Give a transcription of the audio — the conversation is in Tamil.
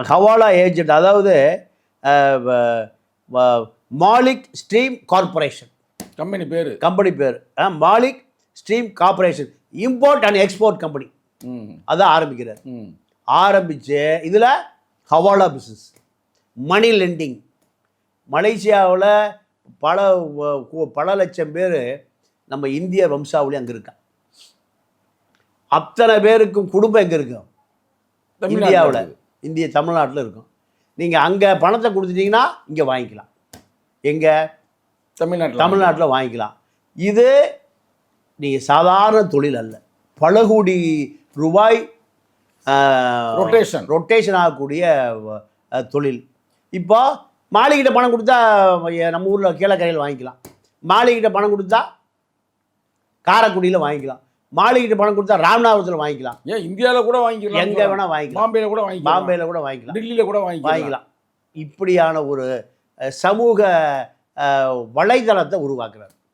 ஹவாலா ஏஜென்ட், அதாவது மாலிக் ஸ்ட்ரீம் கார்பரேஷன் கம்பெனி பேர் Malik stream corporation import and export company அதான் ஆரம்பிக்கிறார். ஆரம்பித்து இதில் ஹவாலா பிஸ்னஸ், மணி லெண்டிங். மலேசியாவில் பல லட்சம் பேர் நம்ம இந்திய வம்சாவளி அங்கே இருக்கா. அத்தனை பேருக்கும் குடும்பம் எங்கே இருக்கும்? இந்தியாவில், தமிழ்நாட்டில் இருக்கும். நீங்கள் அங்கே பணத்தை கொடுத்துட்டீங்கன்னா இங்கே வாங்கிக்கலாம். எங்கே? தமிழ்நாட்டில் வாங்கிக்கலாம். இது நீங்கள் சாதாரண தொழில் அல்ல, பல கோடி ரூபாய் ரொட்டேஷன் ஆகக்கூடிய தொழில். இப்போ மாளிகிட்ட பணம் கொடுத்தா நம்ம ஊரில் கீழக்கரையில் வாங்கிக்கலாம், மாளிகிட்ட பணம் கொடுத்தா காரைக்குடியில் வாங்கிக்கலாம், மாளிகிட்ட பணம் கொடுத்தா ராமநாதபுரத்தில் வாங்கிக்கலாம், ஏன் இந்தியாவில் கூட வாங்கிக்கலாம், எங்கே வேணால் வாங்கிக்கலாம், பாம்பேயில் கூட வாங்கிக்கலாம், டெல்லியில் கூட வாங்கிக்கலாம். இப்படியான ஒரு சமூக வலைதளத்தை உருவாக்குறார்.